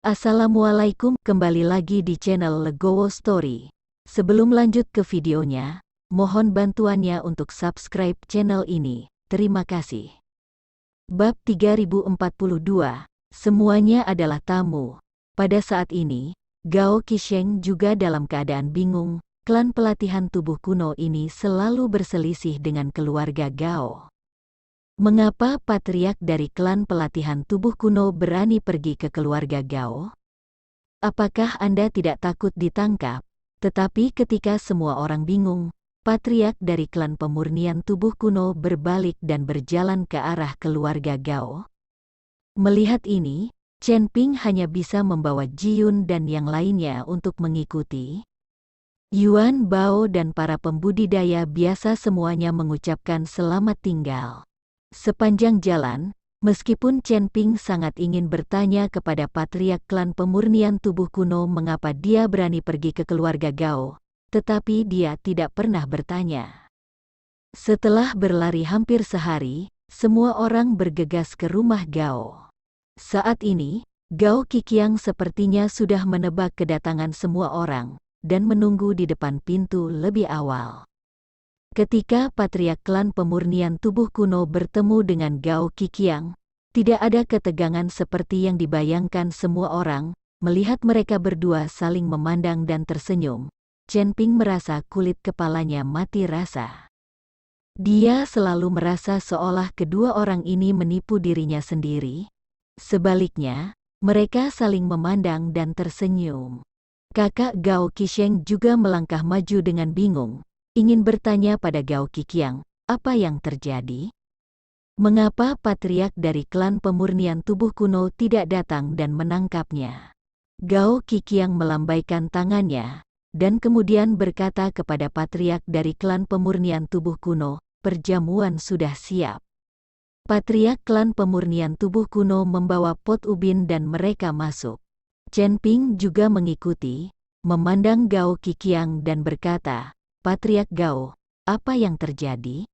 Assalamualaikum, kembali lagi di channel Legowo Story. Sebelum lanjut ke videonya, mohon bantuannya untuk subscribe channel ini. Terima kasih. Bab 3042. Semuanya adalah tamu. Pada saat ini, Gao Qisheng juga dalam keadaan bingung. Klan pelatihan tubuh kuno ini selalu berselisih dengan keluarga Gao. Mengapa patriark dari klan pelatihan tubuh kuno berani pergi ke keluarga Gao? Apakah Anda tidak takut ditangkap? Tetapi ketika semua orang bingung, patriark dari klan pemurnian tubuh kuno berbalik dan berjalan ke arah keluarga Gao. Melihat ini, Chen Ping hanya bisa membawa Jiyun dan yang lainnya untuk mengikuti. Yuan Bao dan para pembudidaya biasa semuanya mengucapkan selamat tinggal. Sepanjang jalan, meskipun Chen Ping sangat ingin bertanya kepada patriark klan pemurnian tubuh kuno mengapa dia berani pergi ke keluarga Gao, tetapi dia tidak pernah bertanya. Setelah berlari hampir sehari, semua orang bergegas ke rumah Gao. Saat ini, Gao Qiqiang sepertinya sudah menebak kedatangan semua orang, dan menunggu di depan pintu lebih awal. Ketika patriark klan pemurnian tubuh kuno bertemu dengan Gao Qiqiang, tidak ada ketegangan seperti yang dibayangkan semua orang. Melihat mereka berdua saling memandang dan tersenyum, Chen Ping merasa kulit kepalanya mati rasa. Dia selalu merasa seolah kedua orang ini menipu dirinya sendiri. Sebaliknya, mereka saling memandang dan tersenyum. Kakak Gao Qisheng juga melangkah maju dengan bingung. Ingin bertanya pada Gao Qiqiang, apa yang terjadi? Mengapa patriark dari klan pemurnian tubuh kuno tidak datang dan menangkapnya? Gao Qiqiang melambaikan tangannya, dan kemudian berkata kepada patriark dari klan pemurnian tubuh kuno, perjamuan sudah siap. Patriark klan pemurnian tubuh kuno membawa pot ubin dan mereka masuk. Chen Ping juga mengikuti, memandang Gao Qiqiang dan berkata, Patriark Gao, apa yang terjadi?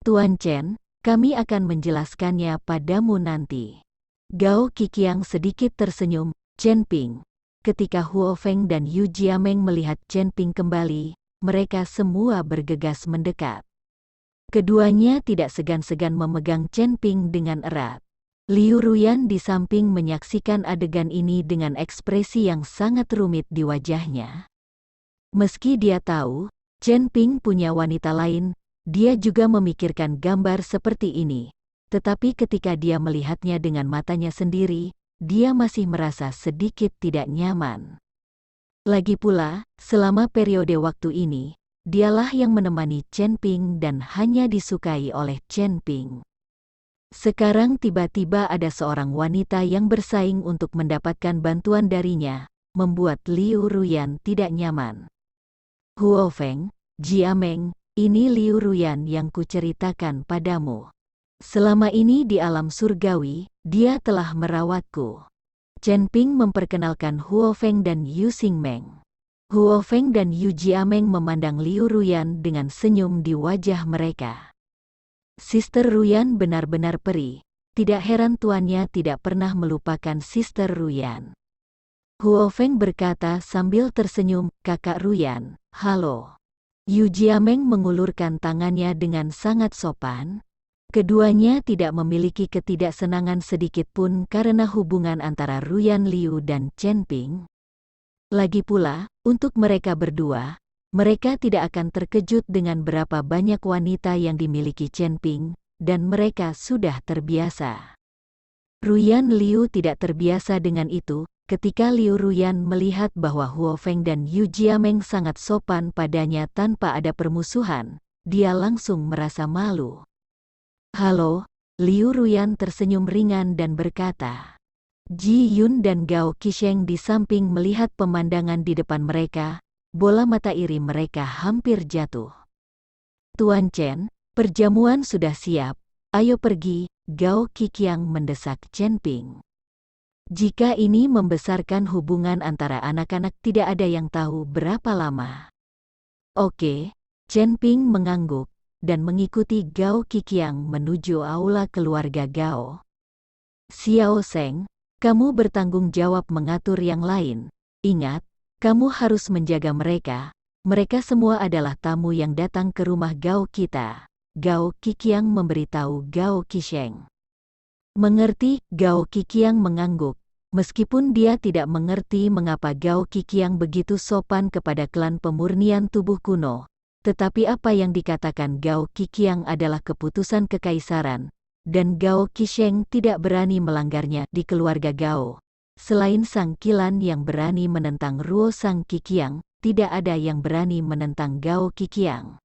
Tuan Chen, kami akan menjelaskannya padamu nanti. Gao Qiqiang sedikit tersenyum. Chen Ping. Ketika Huo Feng dan Yu Jiameng melihat Chen Ping kembali, mereka semua bergegas mendekat. Keduanya tidak segan-segan memegang Chen Ping dengan erat. Liu Ruyan di samping menyaksikan adegan ini dengan ekspresi yang sangat rumit di wajahnya. Meski dia tahu Chen Ping punya wanita lain, dia juga memikirkan gambar seperti ini. Tetapi ketika dia melihatnya dengan matanya sendiri, dia masih merasa sedikit tidak nyaman. Lagi pula, selama periode waktu ini, dialah yang menemani Chen Ping dan hanya disukai oleh Chen Ping. Sekarang tiba-tiba ada seorang wanita yang bersaing untuk mendapatkan bantuan darinya, membuat Liu Ruyan tidak nyaman. Huo Feng, Jiameng, ini Liu Ruyan yang kuceritakan padamu. Selama ini di alam surgawi, dia telah merawatku. Chen Ping memperkenalkan Huo Feng dan Yu Xingmeng. Huo Feng dan Yu Jiameng memandang Liu Ruyan dengan senyum di wajah mereka. Sister Ruyan benar-benar peri. Tidak heran tuannya tidak pernah melupakan Sister Ruyan. Huo Feng berkata sambil tersenyum, Kakak Ruyan, halo. Yu Jiameng mengulurkan tangannya dengan sangat sopan. Keduanya tidak memiliki ketidaksenangan sedikit pun karena hubungan antara Ruyan Liu dan Chen Ping. Lagi pula, untuk mereka berdua, mereka tidak akan terkejut dengan berapa banyak wanita yang dimiliki Chen Ping, dan mereka sudah terbiasa. Ruyan Liu tidak terbiasa dengan itu. Ketika Liu Ruyan melihat bahwa Huo Feng dan Yu Jiameng sangat sopan padanya tanpa ada permusuhan, dia langsung merasa malu. Halo, Liu Ruyan tersenyum ringan dan berkata. Ji Yun dan Gao Qisheng di samping melihat pemandangan di depan mereka, bola mata iri mereka hampir jatuh. Tuan Chen, perjamuan sudah siap, ayo pergi, Gao Qiqiang mendesak Chen Ping. Jika ini membesarkan hubungan antara anak-anak tidak ada yang tahu berapa lama. Oke, Chen Ping mengangguk, dan mengikuti Gao Qiqiang menuju aula keluarga Gao. Xiao Zeng, kamu bertanggung jawab mengatur yang lain. Ingat, kamu harus menjaga mereka. Mereka semua adalah tamu yang datang ke rumah Gao kita. Gao Qiqiang memberitahu Gao Qisheng. Mengerti, Gao Qiqiang mengangguk. Meskipun dia tidak mengerti mengapa Gao Qiqiang begitu sopan kepada klan pemurnian tubuh kuno, tetapi apa yang dikatakan Gao Qiqiang adalah keputusan kekaisaran, dan Gao Qisheng tidak berani melanggarnya di keluarga Gao. Selain Sang Qilan yang berani menentang Ruo Sang Qiqiang, tidak ada yang berani menentang Gao Qiqiang.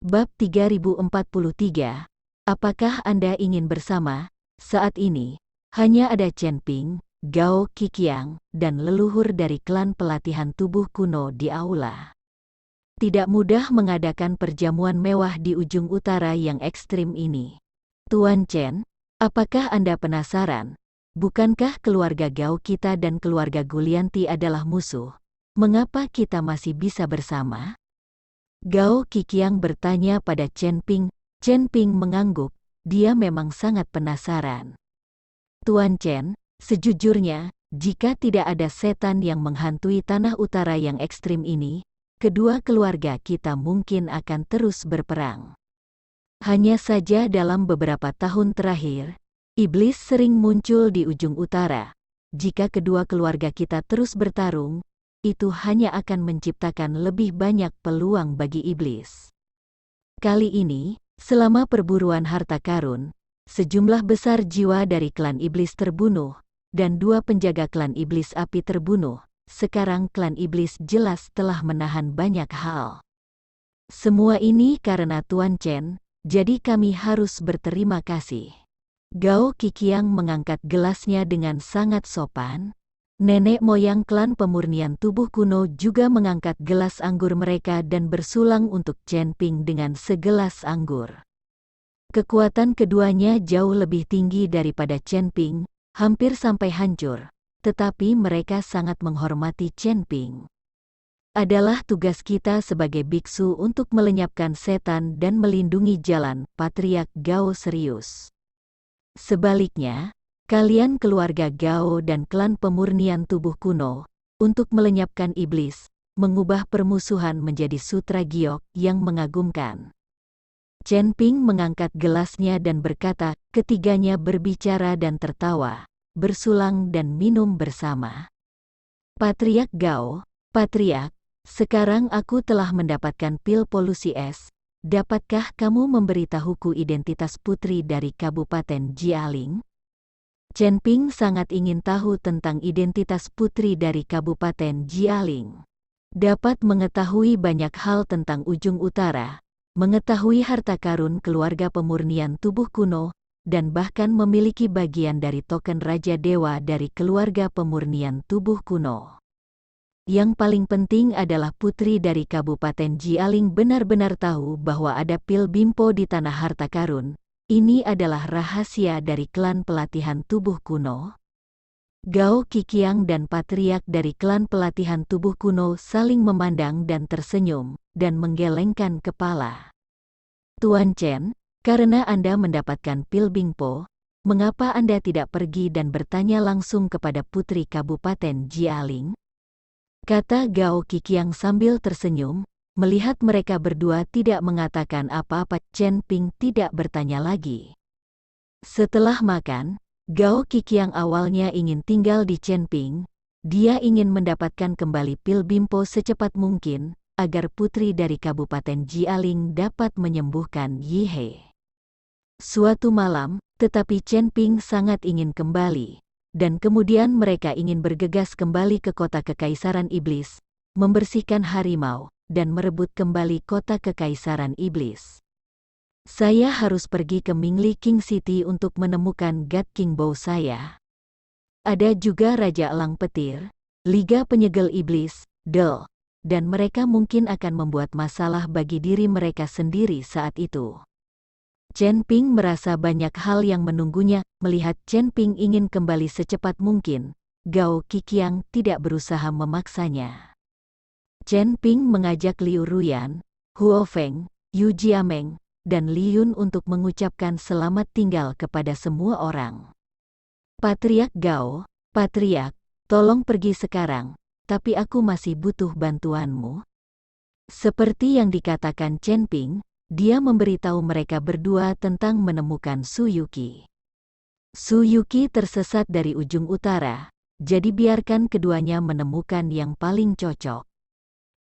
Bab 3043. Apakah Anda ingin bersama? Saat ini, hanya ada Chen Ping, Gao Qiqiang, dan leluhur dari klan pelatihan tubuh kuno di aula. Tidak mudah mengadakan perjamuan mewah di ujung utara yang ekstrim ini. Tuan Chen, apakah Anda penasaran? Bukankah keluarga Gao kita dan keluarga Gulianti adalah musuh? Mengapa kita masih bisa bersama? Gao Qiqiang bertanya pada Chen Ping. Chen Ping mengangguk, dia memang sangat penasaran. Tuan Chen, sejujurnya, jika tidak ada setan yang menghantui tanah utara yang ekstrim ini, kedua keluarga kita mungkin akan terus berperang. Hanya saja dalam beberapa tahun terakhir, iblis sering muncul di ujung utara. Jika kedua keluarga kita terus bertarung, itu hanya akan menciptakan lebih banyak peluang bagi iblis. Kali ini, selama perburuan harta karun, sejumlah besar jiwa dari klan iblis terbunuh, dan 2 penjaga klan iblis api terbunuh. Sekarang klan iblis jelas telah menahan banyak hal. Semua ini karena Tuan Chen, jadi kami harus berterima kasih. Gao Qiqiang mengangkat gelasnya dengan sangat sopan. Nenek moyang klan pemurnian tubuh kuno juga mengangkat gelas anggur mereka dan bersulang untuk Chen Ping dengan segelas anggur. Kekuatan keduanya jauh lebih tinggi daripada Chen Ping, hampir sampai hancur, tetapi mereka sangat menghormati Chen Ping. Adalah tugas kita sebagai biksu untuk melenyapkan setan dan melindungi jalan, Patriark Gao serius. Sebaliknya, kalian keluarga Gao dan klan pemurnian tubuh kuno, untuk melenyapkan iblis, mengubah permusuhan menjadi sutra giok yang mengagumkan. Chen Ping mengangkat gelasnya dan berkata, ketiganya berbicara dan tertawa, bersulang dan minum bersama. Patriark Gao, Patriark, sekarang aku telah mendapatkan pil polusi es. Dapatkah kamu memberitahuku identitas putri dari Kabupaten Jialing? Chen Ping sangat ingin tahu tentang identitas putri dari Kabupaten Jialing. Dapat mengetahui banyak hal tentang ujung utara, mengetahui harta karun keluarga pemurnian tubuh kuno, dan bahkan memiliki bagian dari token Raja Dewa dari keluarga pemurnian tubuh kuno. Yang paling penting adalah putri dari Kabupaten Jialing benar-benar tahu bahwa ada pil bimpo di tanah harta karun. Ini adalah rahasia dari klan pelatihan tubuh kuno. Gao Qiqiang dan Patriark dari klan pelatihan tubuh kuno saling memandang dan tersenyum, dan menggelengkan kepala. Tuan Chen, karena Anda mendapatkan pil bimpo, mengapa Anda tidak pergi dan bertanya langsung kepada putri Kabupaten Jialing? Kata Gao Qiqiang sambil tersenyum, melihat mereka berdua tidak mengatakan apa-apa. Chen Ping tidak bertanya lagi. Setelah makan, Gao Qiqiang awalnya ingin tinggal di Chen Ping. Dia ingin mendapatkan kembali pil bimpo secepat mungkin, agar putri dari Kabupaten Jialing dapat menyembuhkan Yi He. Suatu malam, tetapi Chen Ping sangat ingin kembali, dan kemudian mereka ingin bergegas kembali ke kota Kekaisaran Iblis, membersihkan harimau, dan merebut kembali kota Kekaisaran Iblis. Saya harus pergi ke Mingli King City untuk menemukan God King Bow saya. Ada juga Raja Elang Petir, Liga Penyegel Iblis, Del, dan mereka mungkin akan membuat masalah bagi diri mereka sendiri saat itu. Chen Ping merasa banyak hal yang menunggunya. Melihat Chen Ping ingin kembali secepat mungkin, Gao Qiqiang tidak berusaha memaksanya. Chen Ping mengajak Liu Ruyan, Huo Feng, Yu Jiameng, dan Li Yun untuk mengucapkan selamat tinggal kepada semua orang. Patriark Gao, Patriark, tolong pergi sekarang, tapi aku masih butuh bantuanmu. Seperti yang dikatakan Chen Ping, dia memberitahu mereka berdua tentang menemukan Su Yuqi. Su Yuqi tersesat dari ujung utara, jadi biarkan keduanya menemukan yang paling cocok.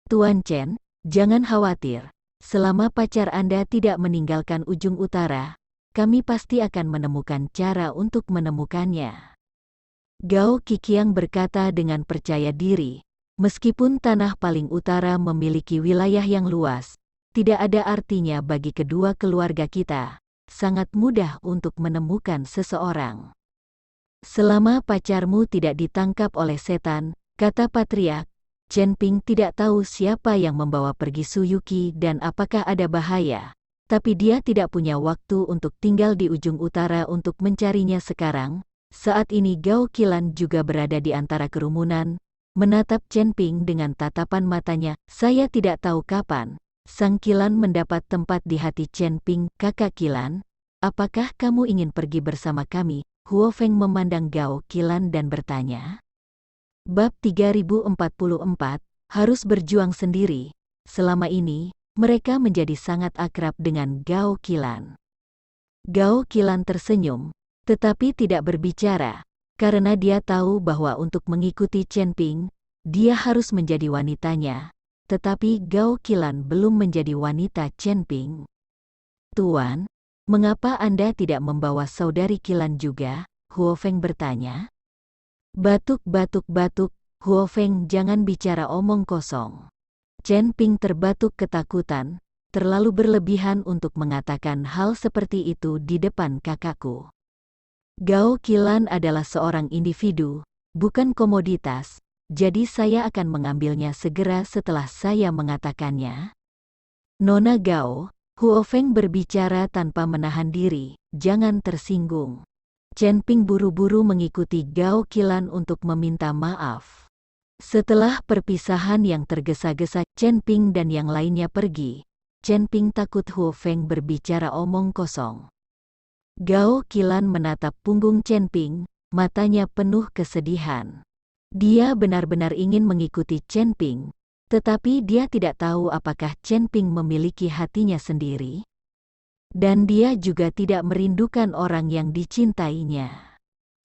Tuan Chen, jangan khawatir, selama pacar Anda tidak meninggalkan ujung utara, kami pasti akan menemukan cara untuk menemukannya. Gao Qiqiang berkata dengan percaya diri, meskipun tanah paling utara memiliki wilayah yang luas, tidak ada artinya bagi kedua keluarga kita, sangat mudah untuk menemukan seseorang. Selama pacarmu tidak ditangkap oleh setan, kata Patriark, Chen Ping tidak tahu siapa yang membawa pergi Su Yuqi dan apakah ada bahaya, tapi dia tidak punya waktu untuk tinggal di ujung utara untuk mencarinya sekarang. Saat ini Gao Qilan juga berada di antara kerumunan, menatap Chen Ping dengan tatapan matanya. Saya tidak tahu kapan Sang Qilan mendapat tempat di hati Chen Ping. Kakak Qilan, apakah kamu ingin pergi bersama kami? Huo Feng memandang Gao Qilan dan bertanya. Bab 3044, harus berjuang sendiri. Selama ini, mereka menjadi sangat akrab dengan Gao Qilan. Gao Qilan tersenyum, tetapi tidak berbicara, karena dia tahu bahwa untuk mengikuti Chen Ping, dia harus menjadi wanitanya. Tetapi Gao Qilan belum menjadi wanita Chen Ping. Tuan, mengapa Anda tidak membawa saudari Qilan juga? Huo Feng bertanya. Batuk, Huo Feng, jangan bicara omong kosong. Chen Ping terbatuk ketakutan, terlalu berlebihan untuk mengatakan hal seperti itu di depan kakakku. Gao Qilan adalah seorang individu, bukan komoditas, jadi saya akan mengambilnya segera setelah saya mengatakannya. Nona Gao, Huo Feng berbicara tanpa menahan diri, jangan tersinggung. Chen Ping buru-buru mengikuti Gao Qilan untuk meminta maaf. Setelah perpisahan yang tergesa-gesa, Chen Ping dan yang lainnya pergi. Chen Ping takut Huo Feng berbicara omong kosong. Gao Qilan menatap punggung Chen Ping, matanya penuh kesedihan. Dia benar-benar ingin mengikuti Chen Ping, tetapi dia tidak tahu apakah Chen Ping memiliki hatinya sendiri. Dan dia juga tidak merindukan orang yang dicintainya.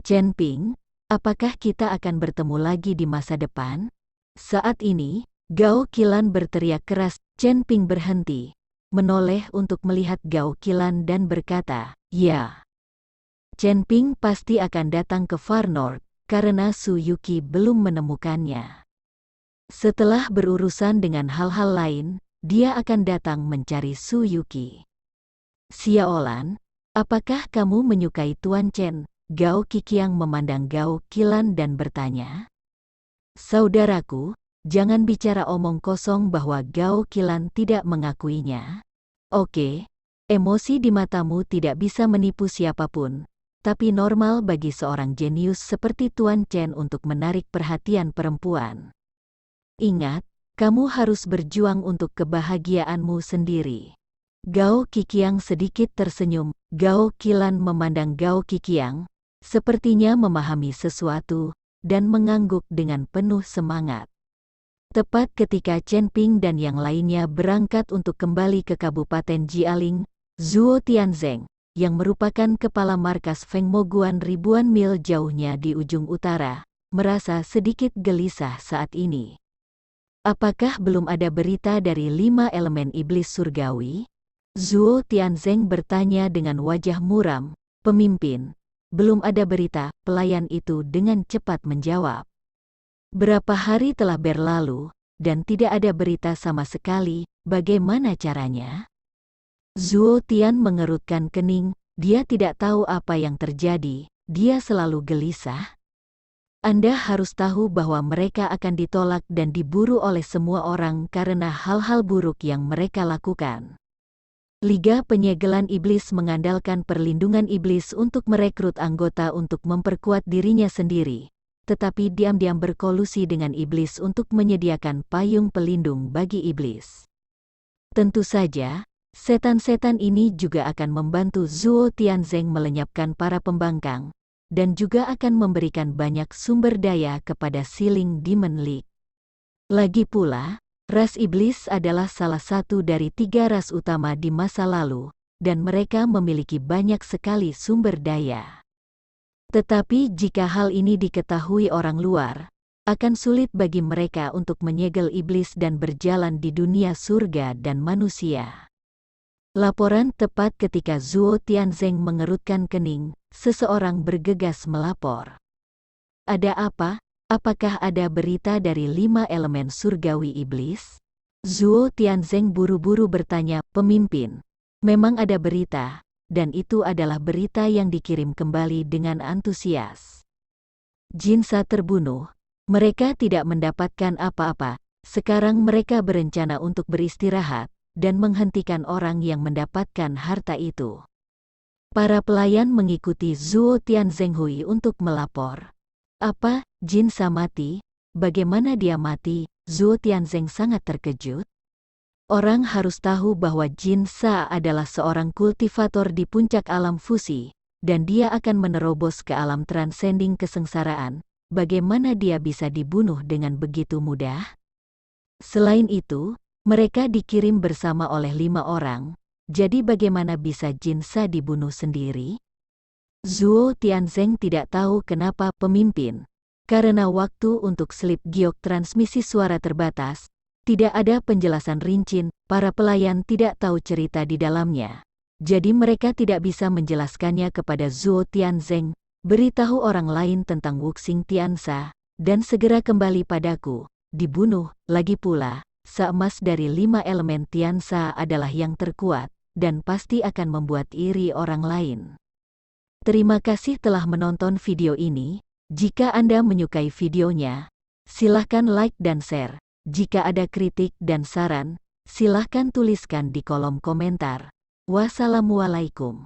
Chen Ping, apakah kita akan bertemu lagi di masa depan? Saat ini, Gao Qilan berteriak keras. Chen Ping berhenti, menoleh untuk melihat Gao Qilan dan berkata, ya. Chen Ping pasti akan datang ke Far North, karena Su Yuqi belum menemukannya. Setelah berurusan dengan hal-hal lain, dia akan datang mencari Su Yuqi. Xiaolan, apakah kamu menyukai Tuan Chen? Gao Qiqiang memandang Gao Qilan dan bertanya. Saudaraku, jangan bicara omong kosong bahwa Gao Qilan tidak mengakuinya. Oke. Emosi di matamu tidak bisa menipu siapapun, tapi normal bagi seorang jenius seperti Tuan Chen untuk menarik perhatian perempuan. Ingat, kamu harus berjuang untuk kebahagiaanmu sendiri. Gao Qiqiang sedikit tersenyum. Gao Qilan memandang Gao Qiqiang, sepertinya memahami sesuatu, dan mengangguk dengan penuh semangat. Tepat ketika Chen Ping dan yang lainnya berangkat untuk kembali ke Kabupaten Jialing, Zhuo Tianzeng, yang merupakan kepala markas Feng Moguan ribuan mil jauhnya di ujung utara, merasa sedikit gelisah saat ini. Apakah belum ada berita dari 5 elemen iblis surgawi? Zhuo Tianzeng bertanya dengan wajah muram. Pemimpin, belum ada berita, pelayan itu dengan cepat menjawab. Berapa hari telah berlalu, dan tidak ada berita sama sekali, bagaimana caranya? Zhuo Tian mengerutkan kening, dia tidak tahu apa yang terjadi, dia selalu gelisah. Anda harus tahu bahwa mereka akan ditolak dan diburu oleh semua orang karena hal-hal buruk yang mereka lakukan. Liga Penyegelan Iblis mengandalkan perlindungan iblis untuk merekrut anggota untuk memperkuat dirinya sendiri, tetapi diam-diam berkolusi dengan iblis untuk menyediakan payung pelindung bagi iblis. Tentu saja, setan-setan ini juga akan membantu Zhuo Tianzeng melenyapkan para pembangkang, dan juga akan memberikan banyak sumber daya kepada Sealing Demon League. Lagi pula, ras iblis adalah salah satu dari 3 ras utama di masa lalu, dan mereka memiliki banyak sekali sumber daya. Tetapi jika hal ini diketahui orang luar, akan sulit bagi mereka untuk menyegel iblis dan berjalan di dunia surga dan manusia. Laporan tepat ketika Zuo Tianzeng mengerutkan kening, seseorang bergegas melapor. Ada apa? Apakah ada berita dari 5 elemen surgawi iblis? Zuo Tianzeng buru-buru bertanya, pemimpin. Memang ada berita, dan itu adalah berita yang dikirim kembali dengan antusias. Jinsa terbunuh. Mereka tidak mendapatkan apa-apa. Sekarang mereka berencana untuk beristirahat dan menghentikan orang yang mendapatkan harta itu. Para pelayan mengikuti Zuo Tianzeng Hui untuk melapor. Apa? Jinsa mati? Bagaimana dia mati? Zuo Tianzeng sangat terkejut. Orang harus tahu bahwa Jinsa adalah seorang kultivator di puncak alam fusi, dan dia akan menerobos ke alam transcending kesengsaraan. Bagaimana dia bisa dibunuh dengan begitu mudah? Selain itu, mereka dikirim bersama oleh 5 orang, jadi bagaimana bisa Jinsa dibunuh sendiri? Zuo Tianzeng tidak tahu kenapa pemimpin. Karena waktu untuk slip giok transmisi suara terbatas, tidak ada penjelasan rinci, para pelayan tidak tahu cerita di dalamnya. Jadi mereka tidak bisa menjelaskannya kepada Zuo Tianzeng. Beritahu orang lain tentang Wuxing Tiansa, dan segera kembali padaku. Dibunuh, lagi pula, seemas dari 5 elemen Tiansa adalah yang terkuat, dan pasti akan membuat iri orang lain. Terima kasih telah menonton video ini. Jika Anda menyukai videonya, silahkan like dan share. Jika ada kritik dan saran, silahkan tuliskan di kolom komentar. Wassalamualaikum.